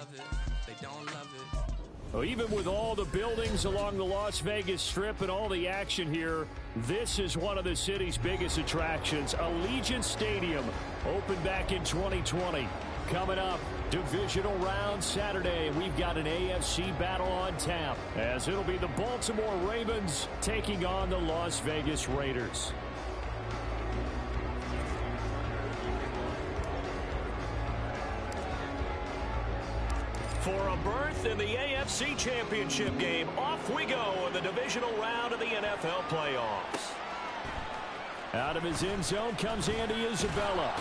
love it. They don't love it. Well, even with all the buildings along the Las Vegas Strip and all the action here, this is one of the city's biggest attractions. Allegiant Stadium opened back in 2020. Coming up, divisional round Saturday. We've got an AFC battle on tap, as it'll be the Baltimore Ravens taking on the Las Vegas Raiders. For a berth in the AFC Championship game, off we go in the divisional round of the NFL playoffs. Out of his end zone comes Andy Isabella.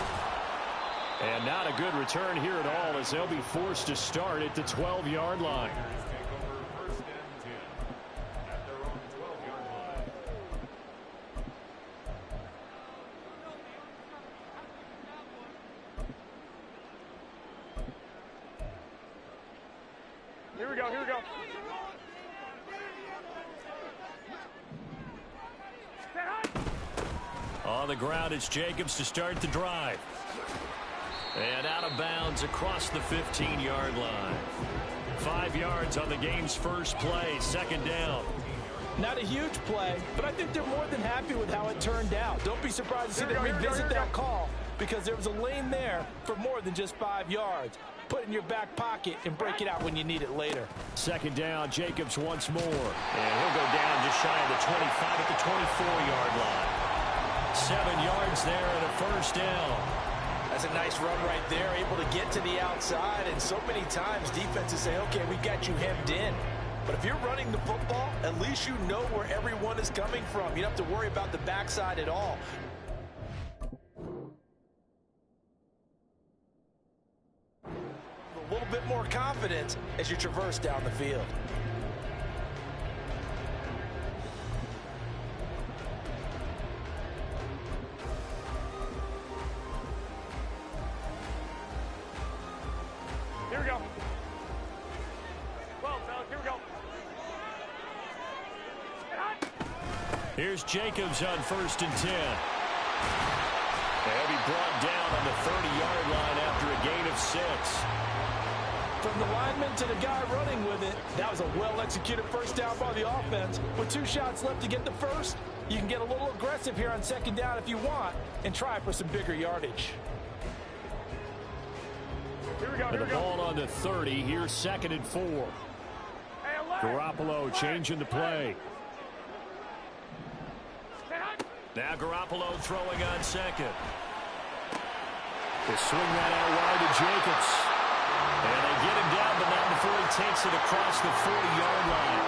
And not a good return here at all, as they'll be forced to start at the 12-yard line. Here we go, here we go. On the ground, it's Jacobs to start the drive. And out of bounds across the 15-yard line. 5 yards on the game's first play, second down. Not a huge play, but I think they're more than happy with how it turned out. Don't be surprised to see them revisit that call, because there was a lane there for more than just 5 yards. Put it in your back pocket and break it out when you need it later. Second down, Jacobs once more. And he'll go down just shy of the 25 at the 24-yard line. 7 yards there and a first down. That's a nice run right there, able to get to the outside. And so many times defenses say, okay, we got you hemmed in. But if you're running the football, at least you know where everyone is coming from. You don't have to worry about the backside at all. A little bit more confidence as you traverse down the field. Here we go. 12, fellas, here we go. Here's Jacobs on 1st and 10. He'll be brought down on the 30-yard line after a gain of 6. From the lineman to the guy running with it, that was a well-executed first down by the offense. With 2 shots left to get the first, you can get a little aggressive here on second down if you want and try for some bigger yardage. Here we go, And the ball on the 30. Here's 2nd and 4. Hey, Garoppolo changing the play. Now Garoppolo throwing on 2nd. They swing that out wide to Jacobs. And they get him down, but not before he takes it across the 40-yard line.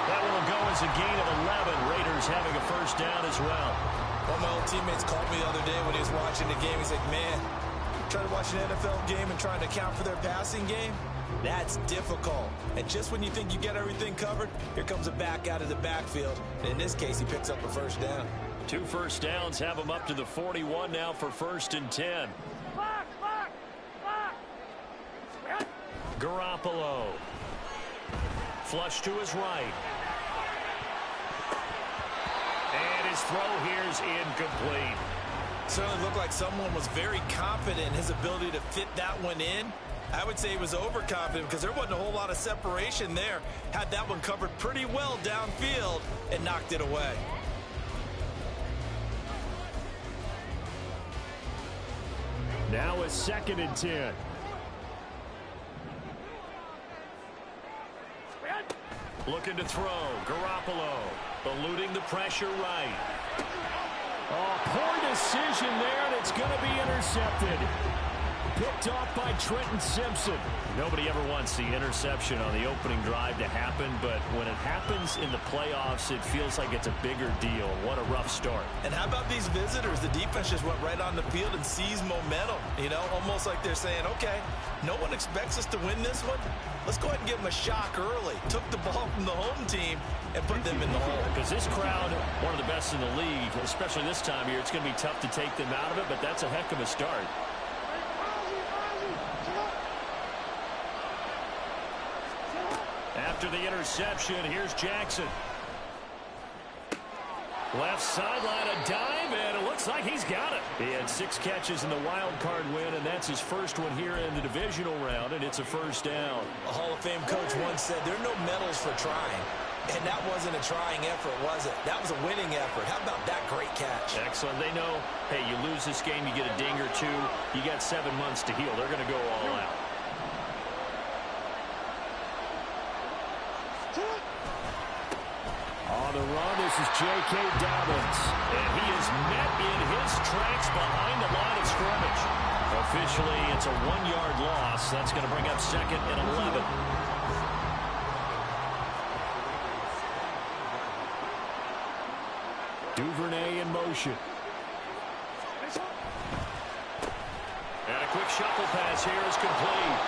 That one will go as a gain of 11. Raiders having a first down as well. One of my old teammates called me the other day when he was watching the game. He's like, man, trying to watch an NFL game and trying to account for their passing game, that's difficult. And just when you think you get everything covered, here comes a back out of the backfield. And in this case, he picks up a first down. 2 first downs have him up to the 41 now for 1st and 10. Garoppolo. Flush to his right. And his throw here is incomplete. Certainly looked like someone was very confident in his ability to fit that one in. I would say he was overconfident because there wasn't a whole lot of separation there. Had that one covered pretty well downfield and knocked it away. Now a 2nd and 10. Looking to throw. Garoppolo eluding the pressure right. Oh, poor decision there, and it's going to be intercepted. Picked off by Trenton Simpson. Nobody ever wants the interception on the opening drive to happen, but when it happens in the playoffs, it feels like it's a bigger deal. What a rough start. And how about these visitors? The defense just went right on the field and seized momentum. You know, almost like they're saying, okay, no one expects us to win this one. Let's go ahead and give them a shock early. Took the ball from the home team and put them in the hole. Because this crowd, one of the best in the league, especially this time of year, it's going to be tough to take them out of it, but that's a heck of a start. After the interception, here's Jackson. Left sideline, a dive, and it looks like he's got it. He had 6 catches in the wild card win, and that's his first one here in the divisional round, and it's a first down. A Hall of Fame coach once said there are no medals for trying. And that wasn't a trying effort, was it? That was a winning effort. How about that great catch? Excellent. They know, hey, you lose this game, you get a ding or 2. You got 7 months to heal. They're going to go all out. On the run, this is J.K. Dobbins. And he is met in his tracks behind the line of scrimmage. Officially, it's a 1-yard loss. That's going to bring up 2nd and 11. Duvernay in motion. And a quick shuffle pass here is complete.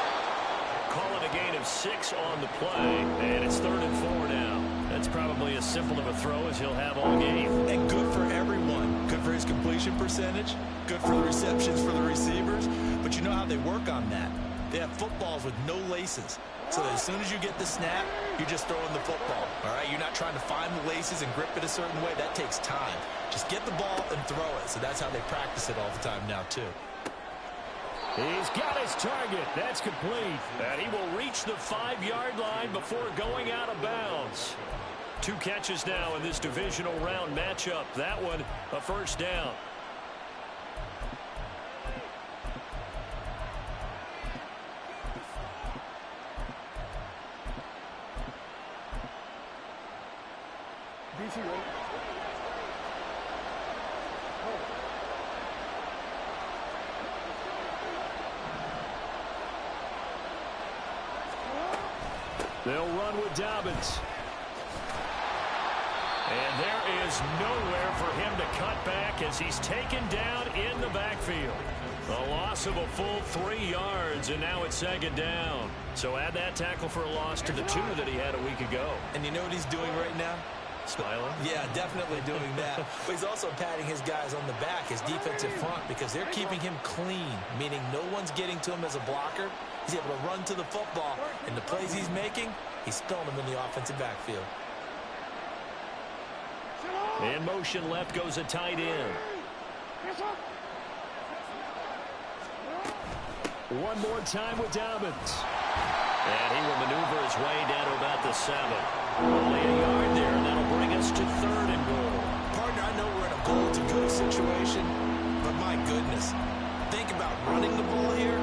Call it a gain of 6 on the play. And it's 3rd and 4 now. That's probably as simple of a throw as he'll have all game. And good for everyone. Good for his completion percentage. Good for the receptions for the receivers. But you know how they work on that. They have footballs with no laces. So that as soon as you get the snap, you're just throwing the football. All right? You're not trying to find the laces and grip it a certain way. That takes time. Just get the ball and throw it. So that's how they practice it all the time now, too. He's got his target. That's complete. And he will reach the 5-yard line before going out of bounds. 2 catches now in this divisional round matchup. That one, a first down. They'll run with Dobbins. And there is nowhere for him to cut back as he's taken down in the backfield. A loss of a full 3 yards, and now it's 2nd down. So add that tackle for a loss to the 2 that he had a week ago. And you know what he's doing right now? Smiling? Yeah, definitely doing that. But he's also patting his guys on the back, his defensive front, because they're keeping him clean, meaning no one's getting to him as a blocker. He's able to run to the football, and the plays he's making, he's spilling them in the offensive backfield. In motion left goes a tight end. One more time with Dobbins. And he will maneuver his way down to about the 7. Only a yard there, and that'll bring us to 3rd and goal. Partner, I know we're in a goal-to-go situation, but my goodness, think about running the ball here.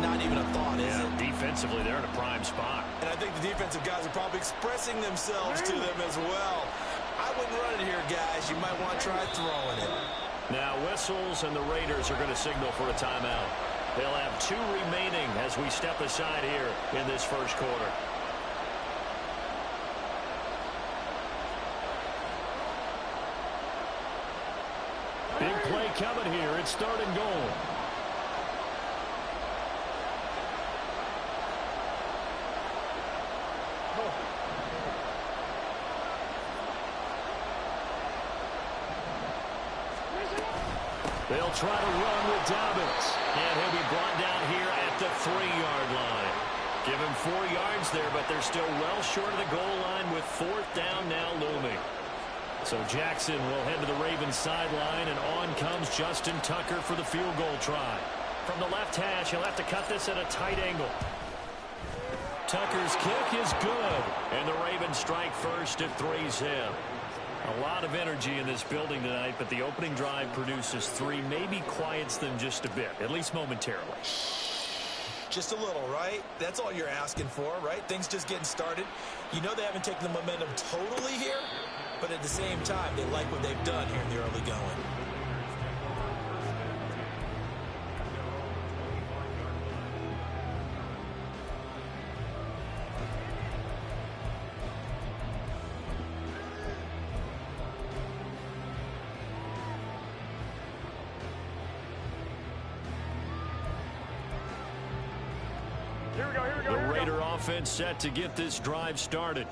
Not even a thought, is it? Defensively, they're in a prime spot. And I think the defensive guys are probably expressing themselves to them as well. I wouldn't run it here, guys. You might want to try throwing it. Now whistles, and the Raiders are going to signal for a timeout. They'll have 2 remaining as we step aside here in this first quarter. Big play coming here. It's 3rd and goal. They'll try to run with Dobbins. And he'll be brought down here at the 3-yard line. Give him 4 yards there, but they're still well short of the goal line with 4th down now looming. So Jackson will head to the Ravens sideline, and on comes Justin Tucker for the field goal try. From the left hash, he'll have to cut this at a tight angle. Tucker's kick is good, and the Ravens strike first at 3-zip. A lot of energy in this building tonight, but the opening drive produces 3, maybe quiets them just a bit, at least momentarily. Just a little, right? That's all you're asking for, right? Things just getting started. You know they haven't taken the momentum totally here, but at the same time, they like what they've done here in the early going. The Raider offense set to get this drive started.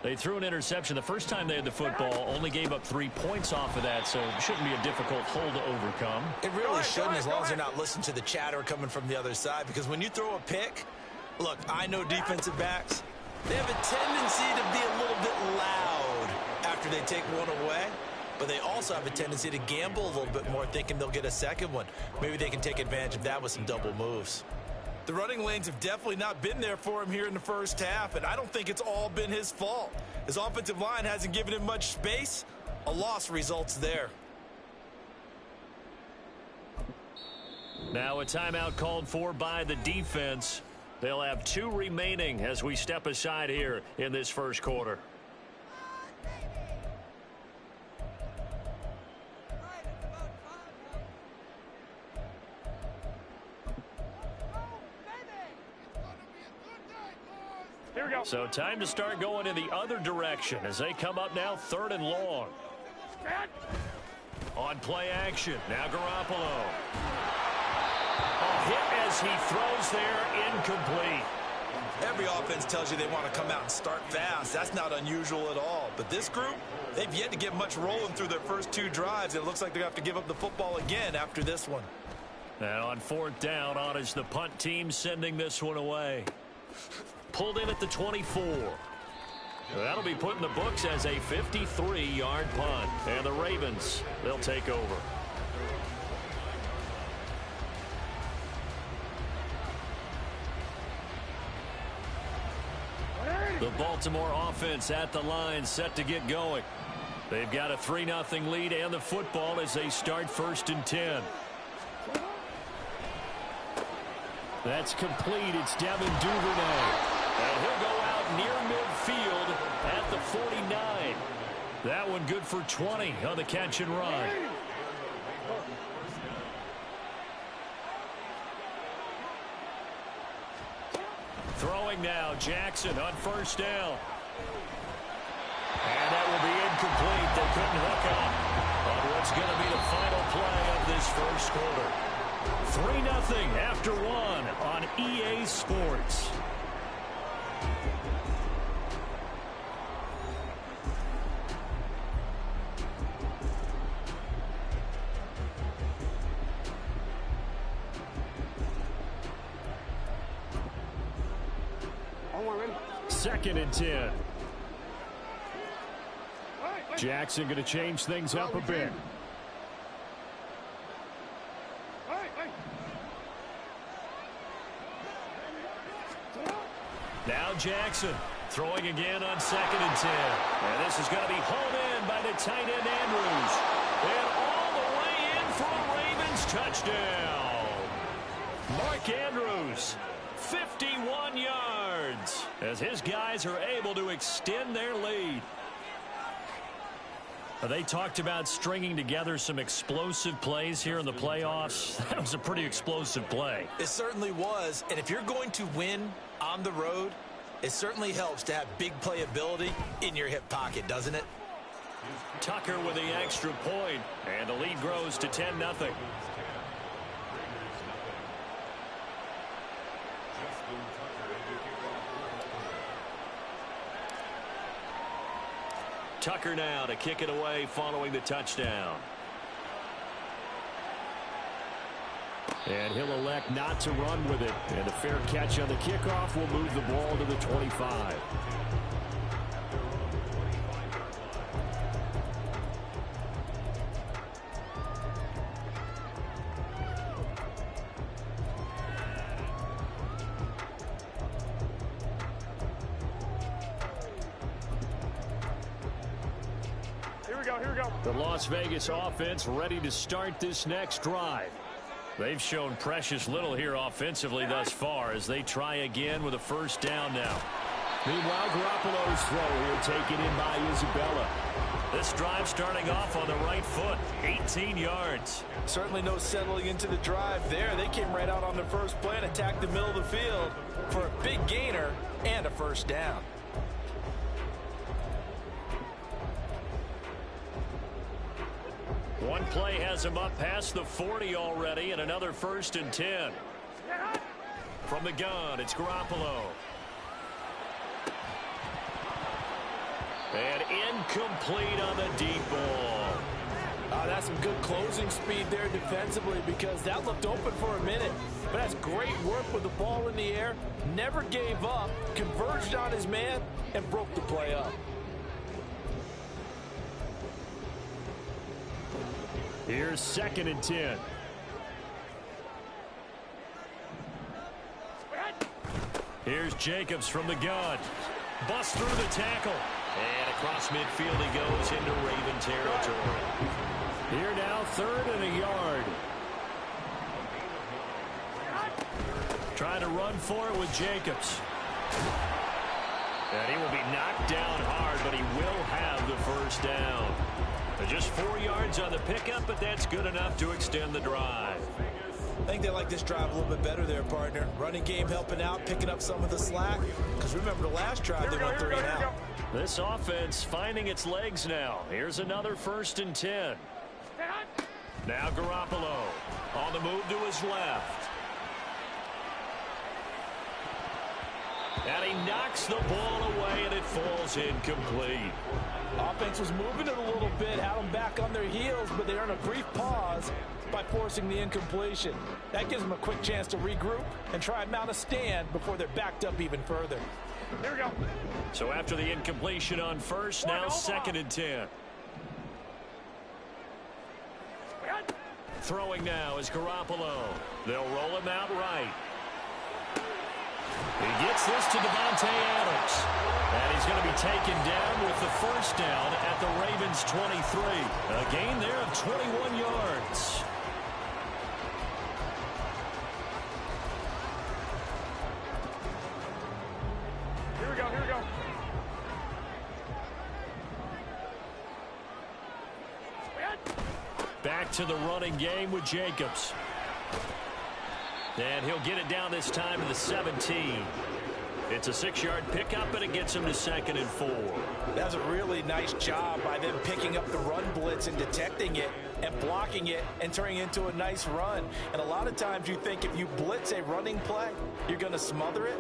They threw an interception the first time they had the football, only gave up 3 points off of that, so it shouldn't be a difficult hole to overcome. It really shouldn't, as long as you're not listening to the chatter coming from the other side, because when you throw a pick, look, I know defensive backs, they have a tendency to be a little bit loud after they take one away. but they also have a tendency to gamble a little bit more, thinking they'll get a second one. Maybe they can take advantage of that with some double moves. The running lanes have definitely not been there for him here in the first half, and I don't think it's all been his fault. His offensive line hasn't given him much space. A loss results there. Now a timeout called for by the defense. They'll have 2 remaining as we step aside here in this first quarter. Here we go. So time to start going in the other direction as they come up now 3rd and long. On play action, now Garoppolo. A hit as he throws there, incomplete. Every offense tells you they want to come out and start fast. That's not unusual at all. But this group, they've yet to get much rolling through their first 2 drives. It looks like they're going to have to give up the football again after this one. Now on 4th down, on is the punt team sending this one away. Pulled in at the 24. That'll be put in the books as a 53-yard punt. And the Ravens, they'll take over. The Baltimore offense at the line, set to get going. They've got a 3-0 lead and the football as they start 1st and 10. That's complete. It's Devin Duvernay. And he'll go out near midfield at the 49. That one good for 20 on the catch and run. Throwing now, Jackson on 1st down. And that will be incomplete. They couldn't hook up on what's going to be the final play of this first quarter. 3-0 after 1 on EA Sports. Second and 10. Jackson going to change things up a bit. Now Jackson throwing again on 2nd and 10. And this is going to be hauled in by the tight end Andrews. And all the way in for a Ravens touchdown. Mark Andrews, 51 yards, as his guys are able to extend their lead. They talked about stringing together some explosive plays here in the playoffs. That was a pretty explosive play. It certainly was, and if you're going to win on the road, it certainly helps to have big playability in your hip pocket, doesn't it? Tucker with the extra point, and the lead grows to 10-0. Tucker now to kick it away following the touchdown. And he'll elect not to run with it. And a fair catch on the kickoff will move the ball to the 25. The Las Vegas offense ready to start this next drive. They've shown precious little here offensively thus far as they try again with a 1st down now. Meanwhile, Garoppolo's throw here taken in by Isabella. This drive starting off on the right foot, 18 yards. Certainly no settling into the drive there. They came right out on their first play and attacked the middle of the field for a big gainer and a 1st down. One play has him up past the 40 already, and another 1st and 10. From the gun, it's Garoppolo. And incomplete on the deep ball. That's some good closing speed there defensively, because that looked open for a minute. But that's great work with the ball in the air. Never gave up, converged on his man, and broke the play up. Here's 2nd and 10. Here's Jacobs from the gun. Busts through the tackle. And across midfield he goes into Raven territory. Here now, 3rd and a yard. Trying to run for it with Jacobs. And he will be knocked down hard, but he will have the first down. Just 4 yards on the pickup, but that's good enough to extend the drive. I think they like this drive a little bit better there, partner. Running game helping out, picking up some of the slack. Because remember the last drive, they went 3 and out. This offense finding its legs now. Here's another 1st and 10. Now Garoppolo on the move to his left. And he knocks the ball away, and it falls incomplete. Offense was moving it a little bit, had them back on their heels, but they earn a brief pause by forcing the incompletion. That gives them a quick chance to regroup and try and mount a stand before they're backed up even further. Here we go. So after the incompletion on 1st, now 2nd and 10. Throwing now is Garoppolo. They'll roll him out right. He gets this to Devontae Adams. And he's going to be taken down with the first down at the Ravens' 23. A gain there of 21 yards. Here we go. Here we go. Back to the running game with Jacobs. And he'll get it down this time to the 17. It's a 6-yard pickup, and it gets him to 2nd and 4. That's a really nice job by them picking up the run blitz and detecting it and blocking it and turning it into a nice run. And a lot of times you think if you blitz a running play, you're going to smother it.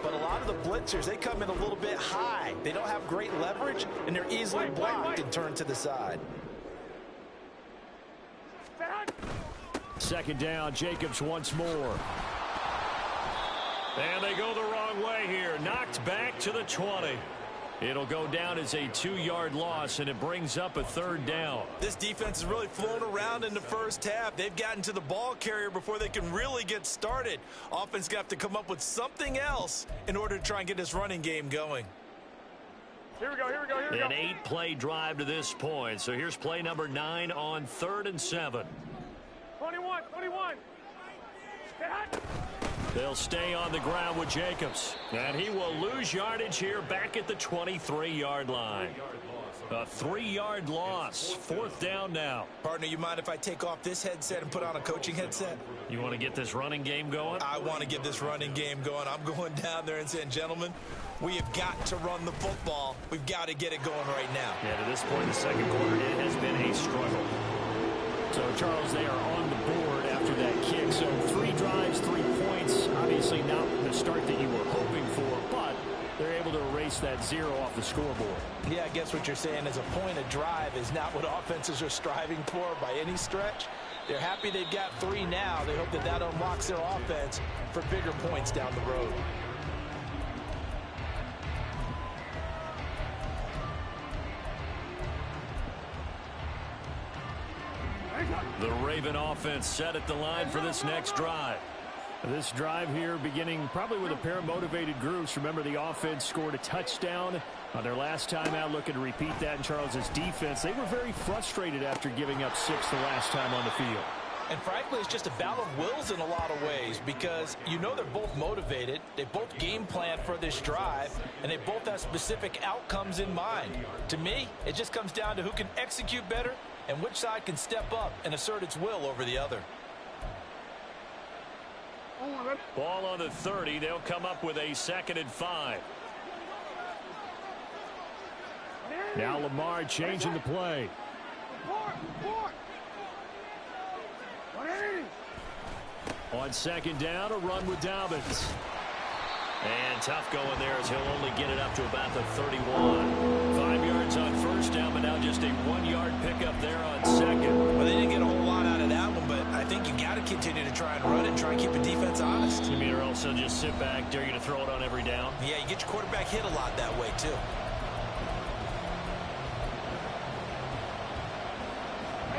But a lot of the blitzers, they come in a little bit high. They don't have great leverage, and they're easily blocked and turned to the side. 2nd down, Jacobs once more. And they go the wrong way here. Knocked back to the 20. It'll go down as a 2-yard loss, and it brings up a 3rd down. This defense has really flown around in the first half. They've gotten to the ball carrier before they can really get started. Offense got to come up with something else in order to try and get this running game going. Here we go. Here we go. Here we go. An 8-play drive to this point. So here's play number 9 on 3rd and 7. 21. They'll stay on the ground with Jacobs. And he will lose yardage here back at the 23-yard line. A 3-yard loss. 4th down now. Partner, you mind if I take off this headset and put on a coaching headset? You want to get this running game going? I want to get this running game going. I'm going down there and saying, gentlemen, we have got to run the football. We've got to get it going right now. Yeah, to this point in the second quarter, it has been a struggle. So, Charles, they are on the board after that kick. So 3 drives, 3 points. Obviously not the start that you were hoping for, but they're able to erase that 0 off the scoreboard. Yeah, I guess what you're saying is a point of drive is not what offenses are striving for by any stretch. They're happy they've got 3 now. They hope that that unlocks their offense for bigger points down the road. The Raven offense set at the line for this next drive. This drive here beginning probably with a pair of motivated groups. Remember, the offense scored a touchdown on their last time out. Looking to repeat that in Charles's defense. They were very frustrated after giving up 6 the last time on the field. And frankly, it's just a battle of wills in a lot of ways because you know they're both motivated. They both game plan for this drive, and they both have specific outcomes in mind. To me, it just comes down to who can execute better and which side can step up and assert its will over the other. Ball on the 30. They'll come up with a 2nd and 5. Now Lamar changing the play. On 2nd down, a run with Dobbins. And tough going there as he'll only get it up to about the 31. 5 yards on 1st down, but now just a 1-yard pickup there on 2nd. Well, they didn't get a whole lot out of that one, but I think you got to continue to try and run and try and keep the defense honest. You mean, or else they'll just sit back, dare you to throw it on every down? Yeah, you get your quarterback hit a lot that way, too.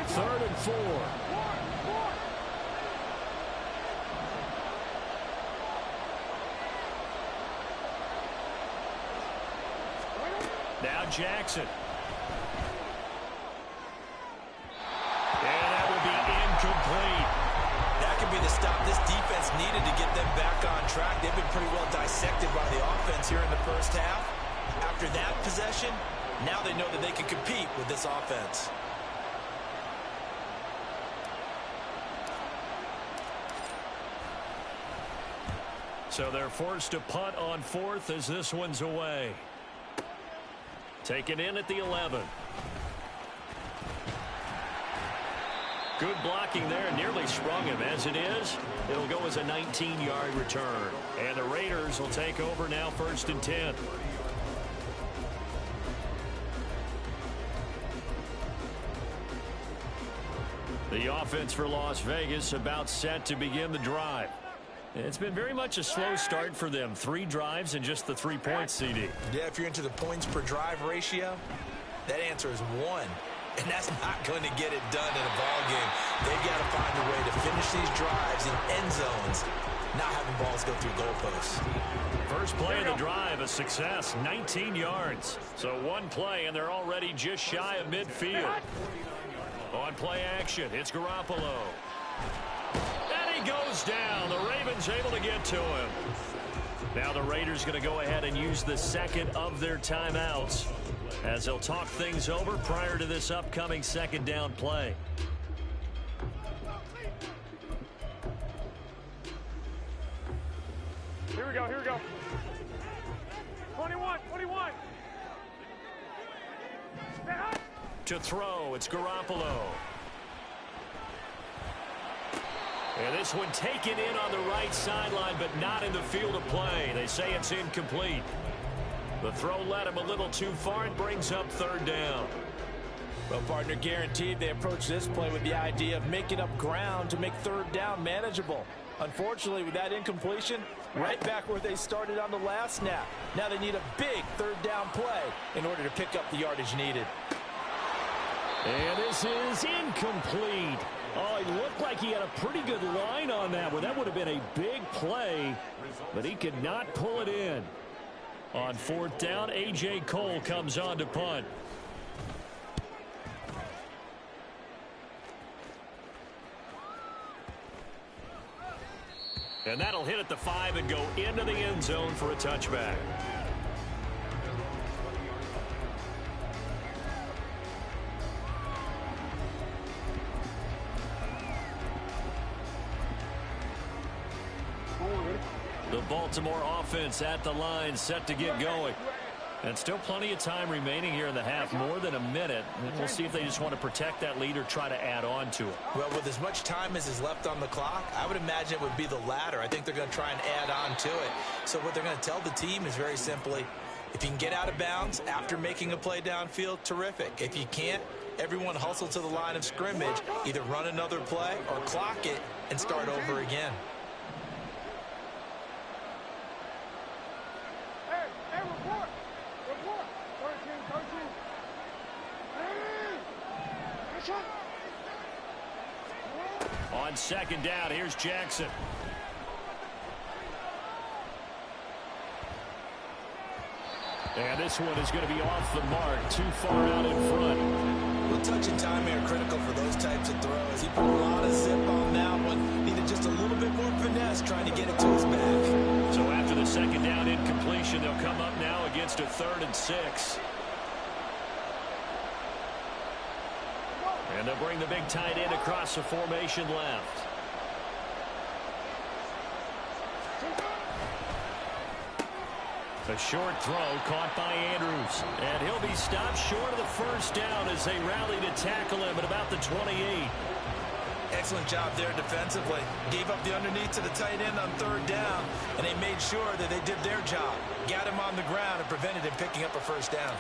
3rd and 4. Now Jackson. And that will be incomplete. That could be the stop this defense needed to get them back on track. They've been pretty well dissected by the offense here in the first half. After that possession, now they know that they can compete with this offense. So they're forced to punt on 4th as this one's away. Taken in at the 11. Good blocking there, nearly sprung him. As it is, it'll go as a 19-yard return. And the Raiders will take over now, 1st and 10. The offense for Las Vegas about set to begin the drive. It's been very much a slow start for them. 3 drives and just the 3 points, CD. Yeah, if you're into the points per drive ratio, that answer is 1. And that's not going to get it done in a ball game. They've got to find a way to finish these drives in end zones, not having balls go through goalposts. First play of the drive, a success, 19 yards. So 1 play, and they're already just shy of midfield. On play action, it's Garoppolo. And he goes down. The Ravens able to get to him. Now the Raiders going to go ahead and use the 2nd of their timeouts as they'll talk things over prior to this upcoming 2nd down play. Here we go, here we go. 21, 21. To throw, it's Garoppolo. And this one taken in on the right sideline, but not in the field of play. They say it's incomplete. The throw led him a little too far and brings up 3rd down. Well, partner, guaranteed they approach this play with the idea of making up ground to make 3rd down manageable. Unfortunately, with that incompletion, right back where they started on the last snap. Now they need a big 3rd down play in order to pick up the yardage needed. And this is incomplete. Oh, he looked like he had a pretty good line on that one. That would have been a big play, but he could not pull it in. On 4th down, A.J. Cole comes on to punt. And that'll hit at the 5 and go into the end zone for a touchback. The Baltimore offense at the line, set to get going. And still plenty of time remaining here in the half, more than a minute. And we'll see if they just want to protect that lead or try to add on to it. Well, with as much time as is left on the clock, I would imagine it would be the latter. I think they're going to try and add on to it. So what they're going to tell the team is very simply, if you can get out of bounds after making a play downfield, terrific. If you can't, everyone hustle to the line of scrimmage, either run another play or clock it and start over again. On 2nd down, here's Jackson. And this one is going to be off the mark, too far out in front. Well, touch and time are critical for those types of throws. He put a lot of zip on that one. Needed just a little bit more finesse trying to get it to his back. So after the 2nd down incompletion, they'll come up now against a 3rd and 6. And they'll bring the big tight end across the formation left. A short throw caught by Andrews. And he'll be stopped short of the 1st down as they rally to tackle him at about the 28. Excellent job there defensively. Gave up the underneath to the tight end on 3rd down, and they made sure that they did their job. Got him on the ground and prevented him picking up a 1st down.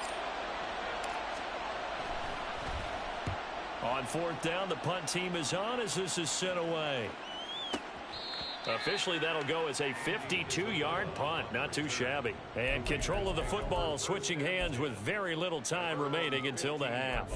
On 4th down, the punt team is on as this is sent away. Officially, that'll go as a 52-yard punt. Not too shabby. And control of the football switching hands with very little time remaining until the half.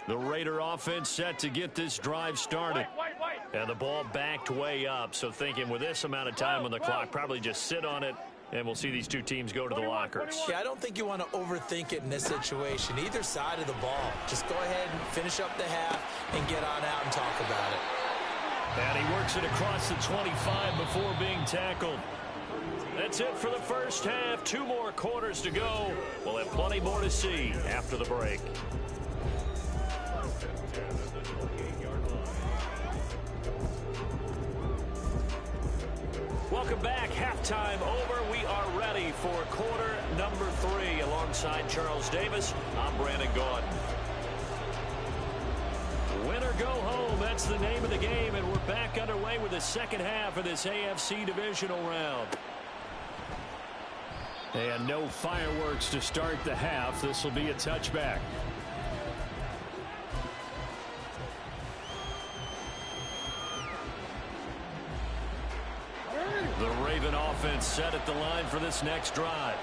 The Raider offense set to get this drive started. And the ball backed way up. So thinking with this amount of time on the clock, probably just sit on it, and we'll see these two teams go to the lockers. Yeah, I don't think you want to overthink it in this situation. Either side of the ball. Just go ahead and finish up the half and get on out and talk about it. And he works it across the 25 before being tackled. That's it for the first half. 2 more quarters to go. We'll have plenty more to see after the break. Welcome back. Halftime over. We are ready for quarter number 3. Alongside Charles Davis, I'm Brandon Gaudin. Win or go home, that's the name of the game, and we're back underway with the second half of this AFC divisional round. And no fireworks to start the half. This will be a touchback. The Raven offense set at the line for this next drive.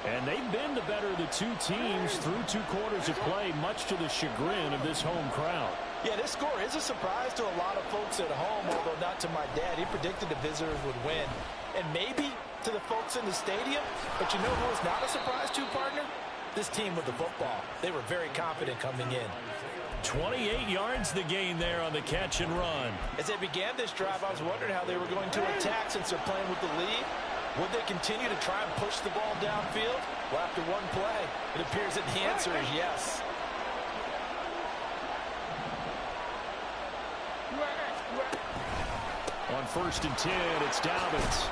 And they've been the better of the two teams through 2 quarters of play, much to the chagrin of this home crowd. Yeah, this score is a surprise to a lot of folks at home, although not to my dad. He predicted the visitors would win. And maybe to the folks in the stadium. But you know who was not a surprise to, partner? This team with the football. They were very confident coming in. 28 yards the gain there on the catch and run. As they began this drive, I was wondering how they were going to attack since they're playing with the lead. Would they continue to try and push the ball downfield? Well, after one play, it appears that the answer is yes. On 1st and 10, it's Dobbins.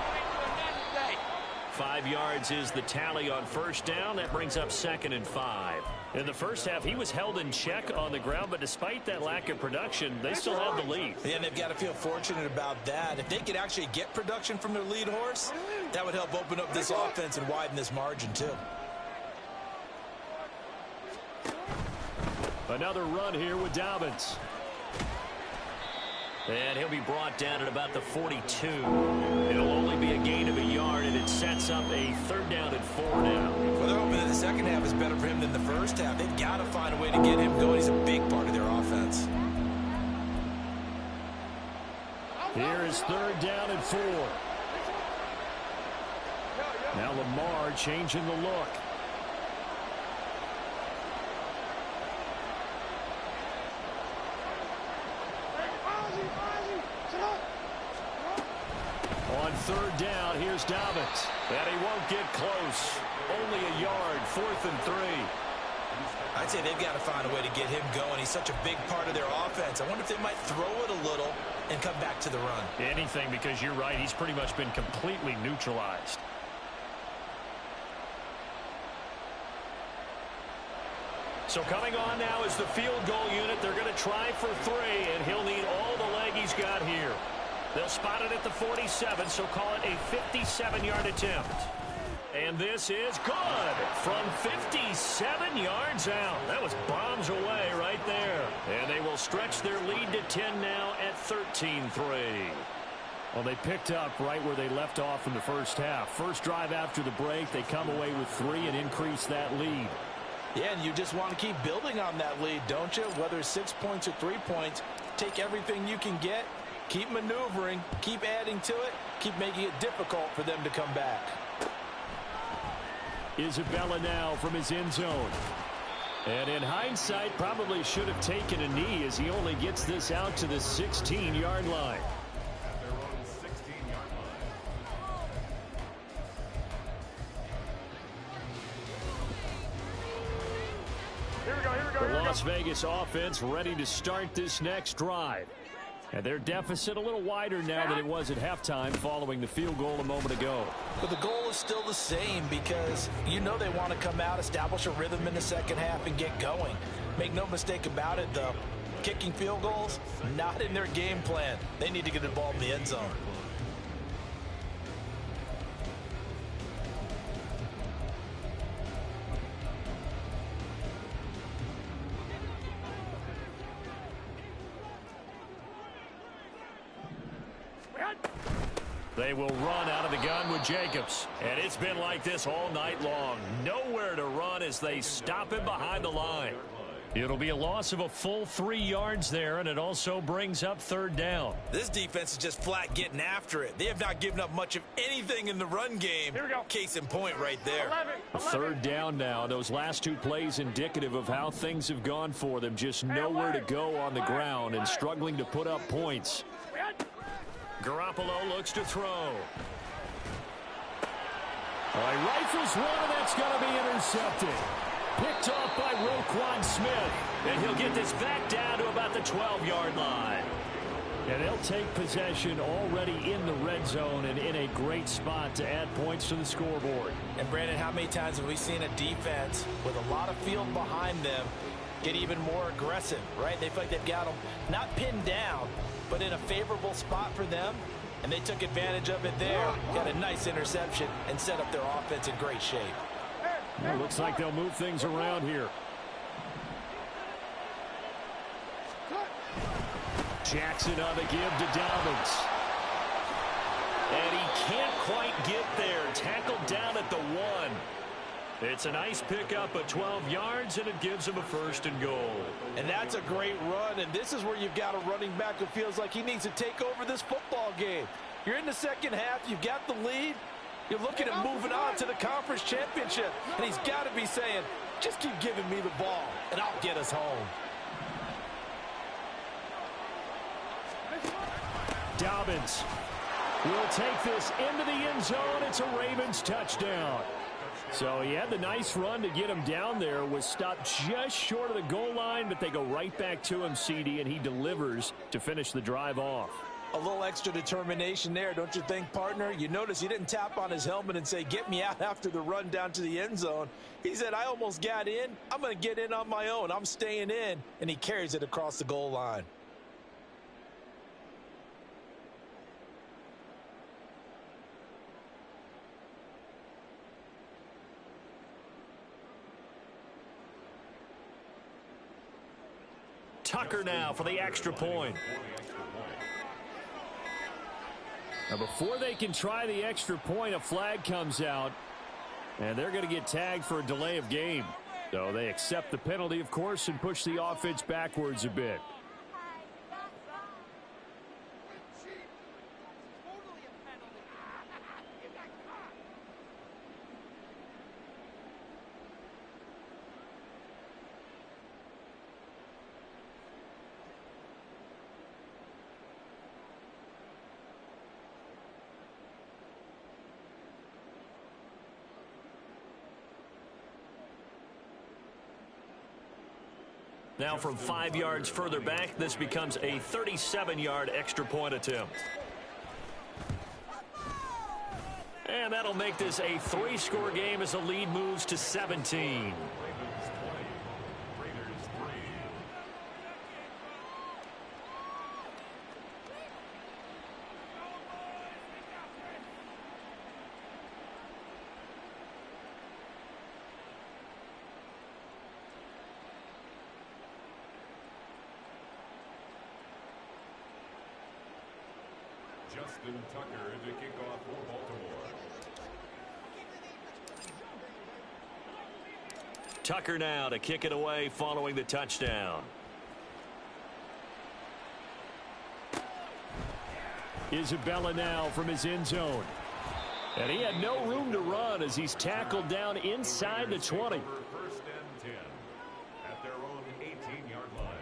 5 yards is the tally on first down. That brings up 2nd and 5. In the first half, he was held in check on the ground, but despite that lack of production, they still have the lead. Yeah, and they've got to feel fortunate about that. If they could actually get production from their lead horse, that would help open up this offense and widen this margin, too. Another run here with Dobbins. And he'll be brought down at about the 42. It'll only be a gain of a yard, and it sets up a 3rd down and 4 now. Well, they're hoping that the second half is better for him than the first half. They've got to find a way to get him going. He's a big part of their offense. Here is 3rd down and 4. Now Lamar changing the look. On 3rd down, here's Dobbins. And he won't get close. Only a yard, 4th and 3. I'd say they've got to find a way to get him going. He's such a big part of their offense. I wonder if they might throw it a little and come back to the run. Anything, because you're right. He's pretty much been completely neutralized. So coming on now is the field goal unit. They're going to try for 3, and he'll need all the leg he's got here. They'll spot it at the 47, so call it a 57-yard attempt. And this is good from 57 yards out. That was bombs away right there. And they will stretch their lead to 10 now at 13-3. Well, they picked up right where they left off in the first half. First drive after the break, they come away with 3 and increase that lead. Yeah, and you just want to keep building on that lead, don't you? Whether it's 6 points or 3 points, take everything you can get, keep maneuvering, keep adding to it, keep making it difficult for them to come back. Isabella now from his end zone. And in hindsight, probably should have taken a knee as he only gets this out to the 16-yard line. The Las Vegas offense ready to start this next drive. And their deficit a little wider now than it was at halftime following the field goal a moment ago. But the goal is still the same because you know they want to come out, establish a rhythm in the second half, and get going. Make no mistake about it, though. Kicking field goals, not in their game plan. They need to get the ball in the end zone. They will run out of the gun with Jacobs. And it's been like this all night long. Nowhere to run as they stop him behind the line. It'll be a loss of a full 3 yards there, and it also brings up 3rd down. This defense is just flat getting after it. They have not given up much of anything in the run game. Here we go. Case in point right there. 11. 3rd down now. Those last 2 plays indicative of how things have gone for them. Just nowhere to go on the ground and struggling to put up points. Garoppolo looks to throw. He rifles one, and that's going to be intercepted. Picked off by Roquan Smith. And he'll get this back down to about the 12-yard line. And they'll take possession already in the red zone and in a great spot to add points to the scoreboard. And, Brandon, how many times have we seen a defense with a lot of field behind them get even more aggressive, right? They feel like they've got them not pinned down, but in a favorable spot for them. And they took advantage of it there. Got a nice interception and set up their offense in great shape. It looks like they'll move things around here. Jackson on the give to Dobbins. And he can't quite get there. Tackled down at the 1. It's a nice pickup of 12 yards, and it gives him a 1st and goal. And that's a great run, and this is where you've got a running back who feels like he needs to take over this football game. You're in the second half. You've got the lead. You're looking at moving on to the conference championship, and he's got to be saying, just keep giving me the ball, and I'll get us home. Dobbins will take this into the end zone. It's a Ravens touchdown. So he had the nice run to get him down there, was stopped just short of the goal line, but they go right back to him, CD, and he delivers to finish the drive off. A little extra determination there, don't you think, partner? You notice he didn't tap on his helmet and say, get me out after the run down to the end zone. He said, I almost got in. I'm going to get in on my own. I'm staying in. And he carries it across the goal line. Tucker now for the extra point. Now, before they can try the extra point, a flag comes out, and they're going to get tagged for a delay of game. So they accept the penalty, of course, and push the offense backwards a bit. Now from 5 yards further back, this becomes a 37-yard extra point attempt. And that'll make this a 3-score game as the lead moves to 17. Justin Tucker to kick off for Baltimore. Tucker now to kick it away following the touchdown. Isabella now from his end zone. And he had no room to run as he's tackled down inside the 20. First and 10 at their own 18-yard line.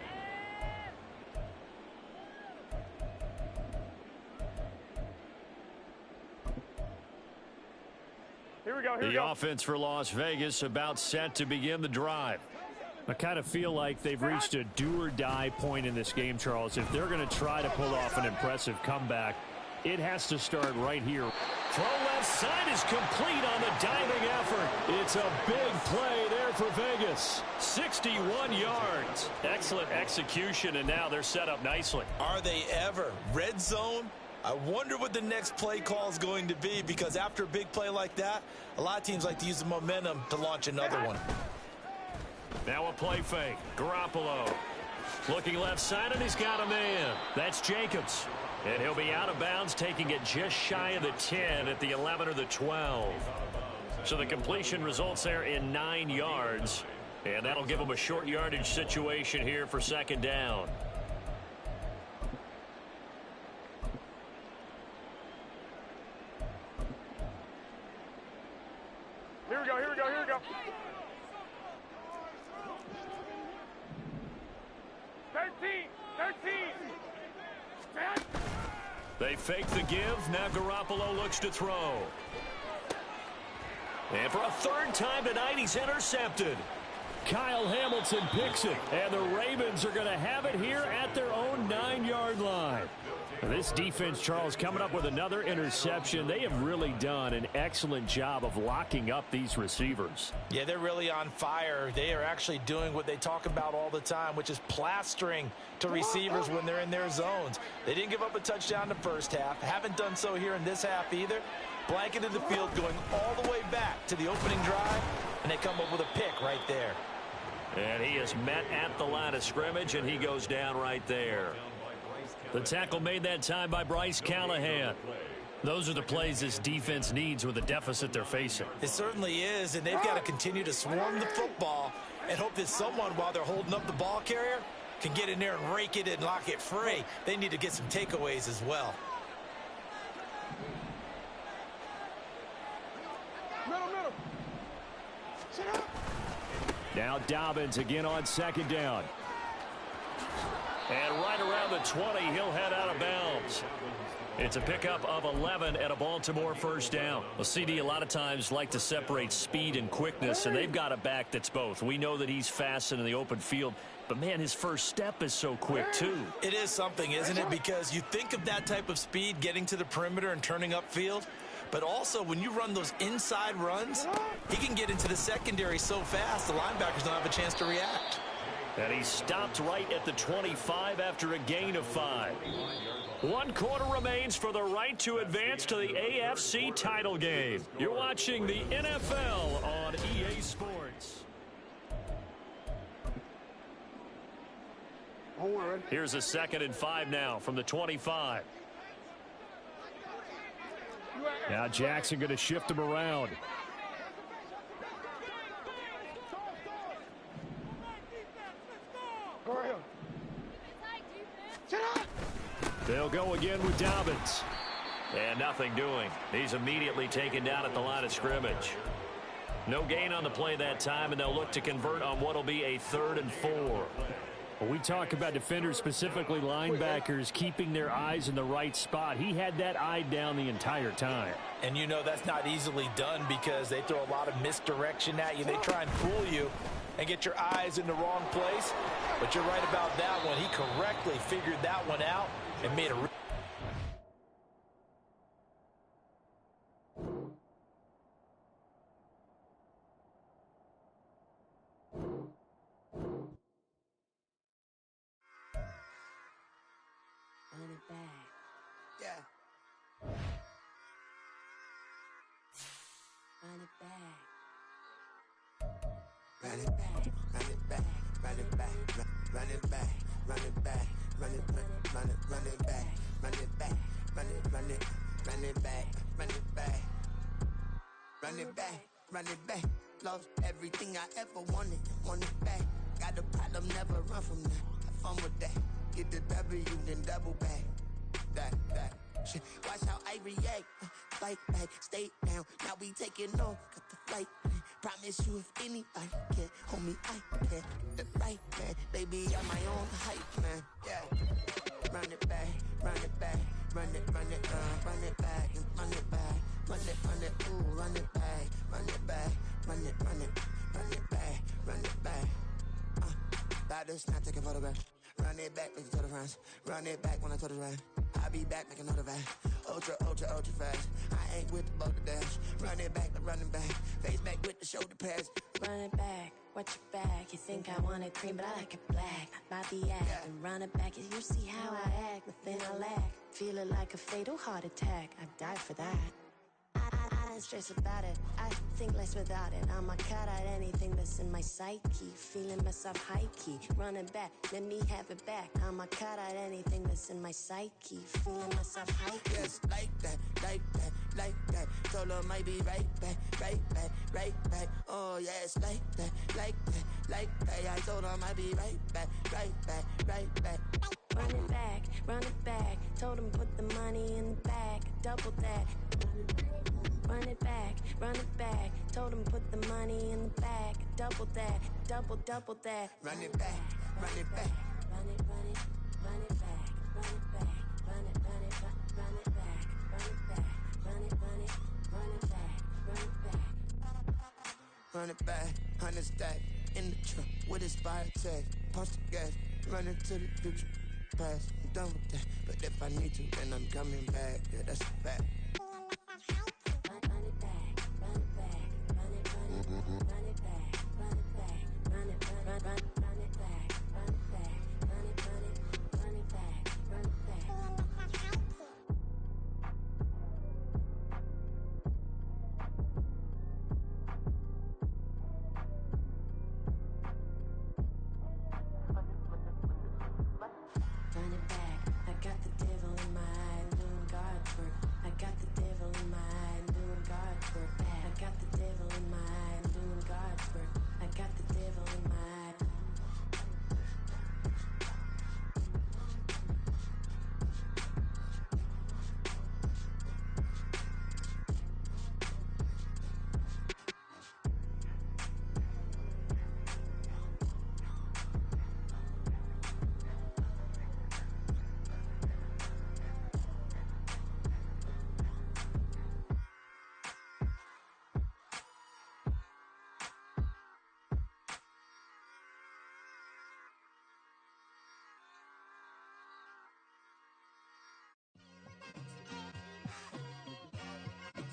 Here we go. The offense for Las Vegas about set to begin the drive. I kind of feel like they've reached a do-or-die point in this game, Charles. If they're going to try to pull off an impressive comeback, it has to start right here. Throw left side is complete on the diving effort. It's a big play there for Vegas. 61 yards. Excellent execution, and now they're set up nicely. Are they ever? Red zone? I wonder what the next play call is going to be, because after a big play like that, a lot of teams like to use the momentum to launch another one. Now a play fake. Garoppolo looking left side, and he's got a man. That's Jacobs. And he'll be out of bounds, taking it just shy of the 10 at the 11 or the 12. So the completion results there in 9 yards. And that'll give them a short yardage situation here for second down. Here we go, here we go, here we go. 13. They fake the give. Now Garoppolo looks to throw. And for a third time tonight, he's intercepted. Kyle Hamilton picks it, and the Ravens are going to have it here at their own 9-yard line. This defense, Charles, coming up with another interception. They have really done an excellent job of locking up these receivers. Yeah, they're really on fire. They are actually doing what they talk about all the time, which is plastering to receivers when they're in their zones. They didn't give up a touchdown in the first half. Haven't done so here in this half either. Blanketed the field going all the way back to the opening drive, and they come up with a pick right there. And he is met at the line of scrimmage, and he goes down right there. The tackle made that time by Bryce Callahan. Those are the plays this defense needs with the deficit they're facing. It certainly is, and they've got to continue to swarm the football and hope that someone, while they're holding up the ball carrier, can get in there and rake it and lock it free. They need to get some takeaways as well. Middle. Sit up. Now Dobbins again on second down. And right around the 20, he'll head out of bounds. It's a pickup of 11 and a Baltimore first down. Well, CD a lot of times like to separate speed and quickness, and they've got a back that's both. We know that he's fast in the open field, but, man, his first step is so quick, too. It is something, isn't it? Because you think of that type of speed getting to the perimeter and turning upfield, but also when you run those inside runs, he can get into the secondary so fast the linebackers don't have a chance to react. And he stopped right at the 25 after a gain of 5. 1 quarter remains for the right to advance to the AFC title game. You're watching the NFL on EA Sports. Here's a 2nd and 5 now from the 25. Now Jackson going to shift him around. They'll go again with Dobbins. And nothing doing. He's immediately taken down at the line of scrimmage. No gain on the play that time, and they'll look to convert on what will be a 3rd and 4. When we talk about defenders, specifically linebackers, keeping their eyes in the right spot, he had that eye down the entire time. And you know that's not easily done because they throw a lot of misdirection at you. They try and fool you and get your eyes in the wrong place. But you're right about that one. He correctly figured that one out and made a Run it back. Yeah. Run it back. Run it back. Run it back. Run it back. Run it back. Run it back. Run it back. Run it back. Run it back. Run it back. Run it back. Run it back. Run it back. Run it back. Lost everything I ever wanted. Want it back. Got a problem, never run from that. Have fun with that. Get the W, then double back. That. Shit. Watch how I react. Fight back, stay down. Now we taking off. Got the flight. Promise you if anybody can hold me, I can. The right man, baby, I'm my own hype man. Yeah. Run it back, run it back, run it back, run it back, run it, run it, ooh, run it back, run it back, run it back, run it back. About to snap, taking photographs. Run it back, make it to the friends. Run it back when I told it right. I'll be back, make another back. Ultra fast. I ain't with the boat to dash. Run it back, running back. Face back with the shoulder pads. Run it back, watch your back. You think I want it cream, but I like it black. About the act, and run it back. You see how I act, nothing I lack. Feel it like a fatal heart attack. I'd die for that. I don't stress about it. I think less without it. I'ma cut out anything that's in my psyche. Feeling myself high-key. Running back, let me have it back. I'ma cut out anything that's in my psyche. Feeling myself high-key. Yes, like that, like that. like that. Told her might be right back, right back, right back. Oh yeah, it's like that, like that, like that. I told her might be right back, right back, right back. Run it back, run it back. Told him put the money in the bag, double that. Run it back, run it back. Told him put the money in the bag, double that, double that. Run it back, run it back. Run it, run it, run it back, run it back, run it, run it, run it back, run it back, run it, run it, run it back, run it back. Run it back, 100 stack in the truck with his fire tag. Punch the gas, run into the future. Past, I'm done with that. But if I need to, then I'm coming back. Yeah, that's a fact. Run it back, run it back, run it, run it, run it back, run it back, run it, run it back, run it back, run it, run it, run it back, run it back. Run it back, I got the devil in my eye, doing God's work. I got the devil in my eye, doing God's work. I got the devil in my eye, doing God's work. I got the devil in my eye.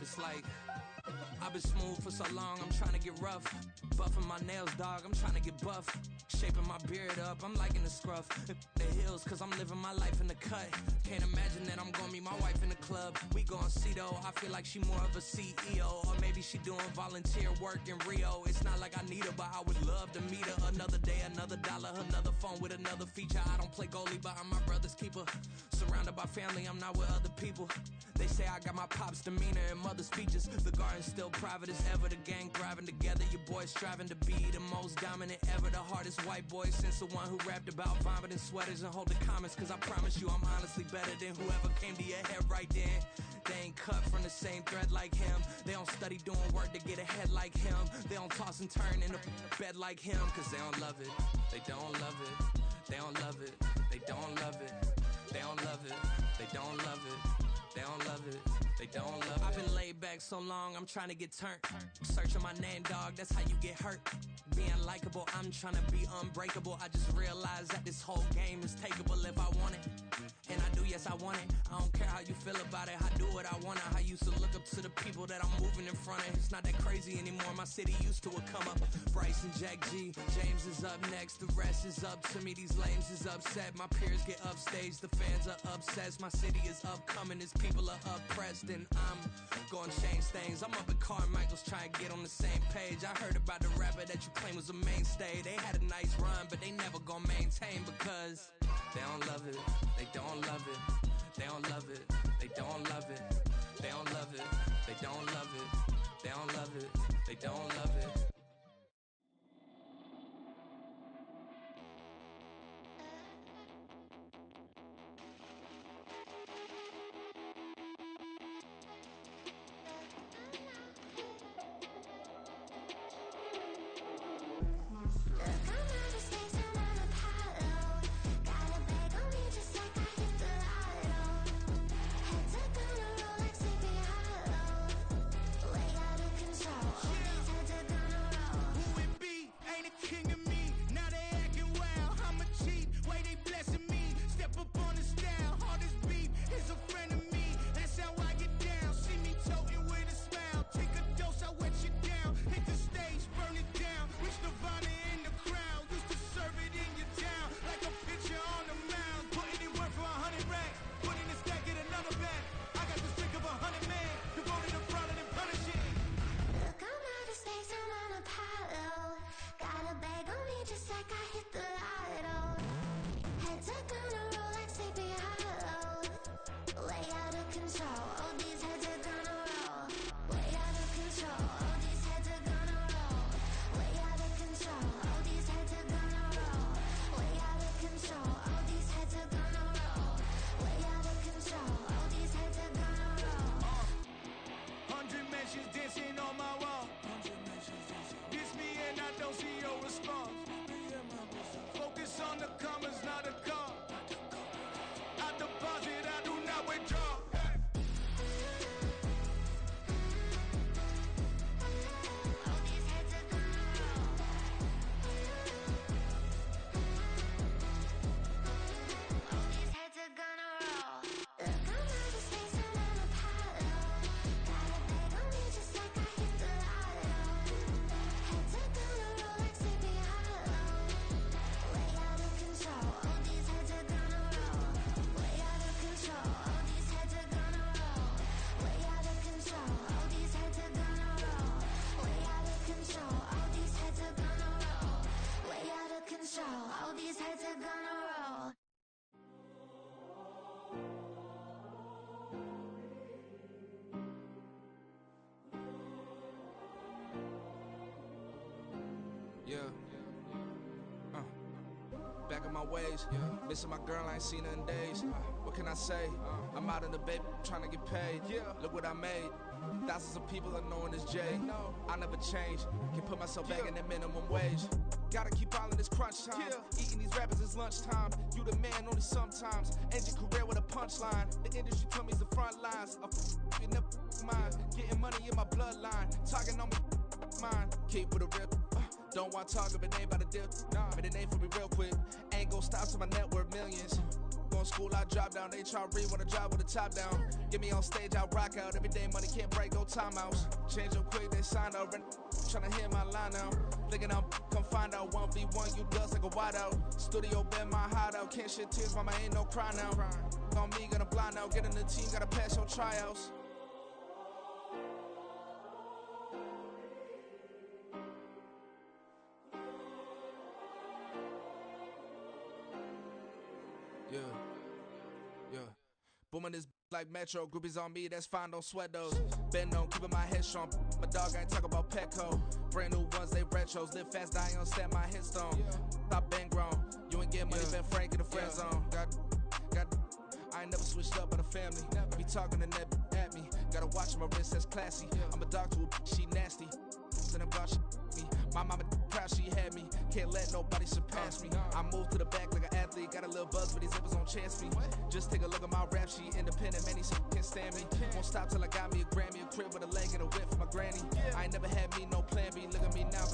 It's like, I've been smooth for so long, I'm trying to get rough. Buffing my nails, dog, I'm trying to get buff. Shaping my beard up, I'm liking the scruff. The hills, cause I'm living my life in the cut. Can't imagine that I'm gonna meet my wife in the club. We gon' see though, I feel like she more of a CEO. Or maybe she doing volunteer work in Rio. It's not like I need her, but I would love to meet her. Another day, another dollar, another phone with another feature. I don't play goalie, but I'm my brother's keeper. Surrounded by family, I'm not with other people. They say I got my pop's demeanor and mother's features. The garden's still private as ever, the gang thriving together. Your boys striving to be the most dominant ever. The hardest white boy since the one who rapped about vomiting sweaters and holding comments. Cause I promise you I'm honestly better than whoever came to your head right then. They ain't cut from the same thread like him. They don't study doing work to get ahead like him. They don't toss and turn in the bed like him. Cause they don't love it, they don't love it. They don't love it, they don't love it. They don't love it, they don't love it. They don't love it, they don't love it. I've been laid back so long, I'm trying to get turned. Searching my name, dog, that's how you get hurt. Being likable, I'm trying to be unbreakable. I just realized that this whole game is takeable if I want it. And I do, yes, I want it. I don't care how you feel about it, I do what I want. I used to look up to the people that I'm moving in front of. It's not that crazy anymore, my city used to it come up. Bryce and Jack G, James is up next. The rest is up to me, these lames is upset. My peers get upstaged, the fans are obsessed. My city is upcoming, its people are oppressed. And I'm gonna change things. I'm up at Carmichael's trying to get on the same page. I heard about the rapper that you claim was a mainstay. They had a nice run, but they never gonna maintain because they don't love it, they don't love it, they don't love it, they don't love it, they don't love it, they don't love it, they don't love it, they don't love it. Way out of control, all these heads are gonna roll. Back in my ways, missing my girl, I ain't seen her in days. What can I say? I'm out in the baby, trying to get paid. Look what I made. Thousands of people are knowing this J. I never change. Can put myself back in that minimum wage. Gotta keep all in this crunch time. Eating these rappers is lunchtime. You the man only sometimes. End your career with a punchline. The industry told me it's the front lines. You never mind. Getting money in my bloodline. Talking on me, mine. Keep with a real. Don't want to talk if it ain't about a deal. But it ain't for me real quick. Ain't gon' stop till my net worth millions. Going school, I drop down. They try to read when I drop with the top down. Get me on stage, I rock out. Every day money can't break, no timeouts. Change up quick, they signed up. Tryna hear my line now. Thinking I'm come find out 1v1, you dust like a wideout. Studio been my hideout. Can't shed tears, mama ain't no cry now. On me, gonna blind out. Get in the team, gotta pass your tryouts. Booming this like Metro, groupies on me, that's fine, don't sweat those. Bend on, keeping my head strong. My dog ain't talk about Petco. Brand new ones, they retros. Live fast, dying on set, my headstone. Stop been grown. You ain't get money, been Frank in the friend zone. I ain't never switched up on the family. Be talking to that at me. Gotta watch my wrist, that's classy. I'm a dog to a she nasty. Then I'm gone, she me. My mama proud she had me. Can't let nobody surpass me. I moved to the back like an athlete. Got a little buzz, but these zippers don't chance me. Just take a look at my rap sheet. Independent, man, these can't stand me. Won't stop till I got me a Grammy, a crib with a leg and a whip for my granny. I ain't never had me no plan B. Look at me now,